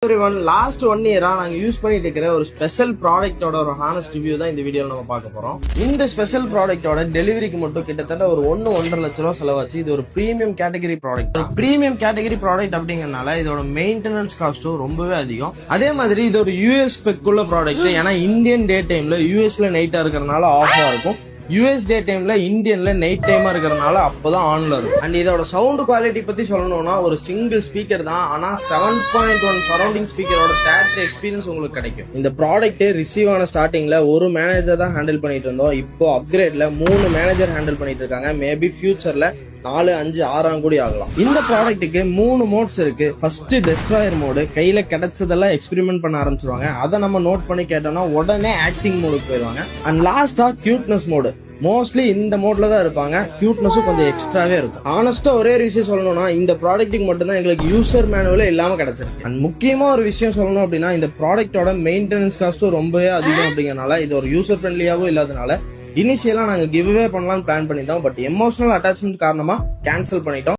everyone, last 1 year நாங்க use பண்ணிட்டு இருக்கிற ஒரு ஸ்பெஷல் ப்ராடக்ட்டோட ஒரு ஹானஸ்ட் ரிவ்யூ தான் இந்த வீடியோல நம்ம பார்க்க போறோம். இந்த ஸ்பெஷல் ப்ராடக்ட்டோட டெலிவரிக்கு மட்டும் கிட்டத்தட்ட ஒரு 1.5 லட்சம் ரூபாய் செலவாச்சு. இது ஒரு பிரீமியம் கேட்டகரி ப்ராடக்ட். ஒரு பிரீமியம் கேட்டகரி ப்ராடக்ட் அப்படிங்கறனால இதோட மெயின்டெனன்ஸ் காஸ்ட்டும் ரொம்பவே அதிகம். அதே மாதிரி இது ஒரு யூஎஸ் ஸ்பெக் உள்ள ப்ராடக்ட். ஏன்னா இந்தியன் டே டைம்ல யூஎஸ்ல நைட்டா இருக்கறனால ஆஃபா இருக்கும். யூஎஸ் டே டைம்ல இந்தியன்ல நைட் டைமா இருக்கறனால அப்பதான் ஆன்ல இருக்கும். அண்ட் இதோட சவுண்ட் குவாலிட்டி பத்தி சொல்லணும்னா ஒரு சிங்கிள் ஸ்பீக்கர் தான், ஆனா 7.1 சரௌண்டிங் ஸ்பீக்கரோட தேட்டர் எக்ஸ்பீரியன்ஸ் உங்களுக்கு கிடைக்கும். இந்த ப்ராடக்ட் ரிசீவ் ஆன ஸ்டார்டிங்ல ஒரு மேனேஜர் தான் ஹேண்டில் பண்ணிட்டு இருந்தோம். இப்போ அப்கிரேட்ல 3 மேனேஜர் ஹேண்டில் பண்ணிட்டு இருக்காங்க. மேபி ஃபியூச்சர்ல 4, 5, 6 கூடி ஆகலாம். இந்த ப்ராடக்ட்டுக்கு 3 மோட்ஸ் இருக்கு. ஃபர்ஸ்ட் டெஸ்ட்ராயர் மோடு, கையில கிடைச்சதெல்லாம் எக்ஸ்பெரிமெண்ட் பண்ண ஆரம்பிச்சிருவாங்க. அதை நம்ம நோட் பண்ணி கேட்டோம்னா உடனே ஆக்டிங் மோடுக்கு போயிடுவாங்க. அண்ட் லாஸ்டா கியூட்னஸ் மோடு. மோஸ்ட்லி இந்த மோட்ல தான் இருப்பாங்க. கியூட்னஸும் கொஞ்சம் எக்ஸ்ட்ராவே இருக்கும். ஆனஸ்டா ஒரே ஒரு விஷயம் சொல்லணும்னா இந்த ப்ராடக்ட்டுக்கு மட்டும் தான் எங்களுக்கு யூசர் மேனுவலே இல்லாம கிடைச்சிருக்கு. அண்ட் முக்கியமா ஒரு விஷயம் சொல்லணும் அப்படின்னா இந்த ப்ராடக்ட்டோட மெயின்டெனன்ஸ் காஸ்ட்டும் ரொம்பவே அதிகம். அப்படிங்கறனால இது ஒரு யூசர் ஃப்ரெண்ட்லியாவும் இல்லாதனால இனிஷியலா நாங்க கிவ்அவே பண்ணலாம்னு பிளான் பண்ணிட்டோம். பட் எமோஷனல் அட்டாச்மெண்ட் காரணமா கேன்சல் பண்ணிட்டோம்.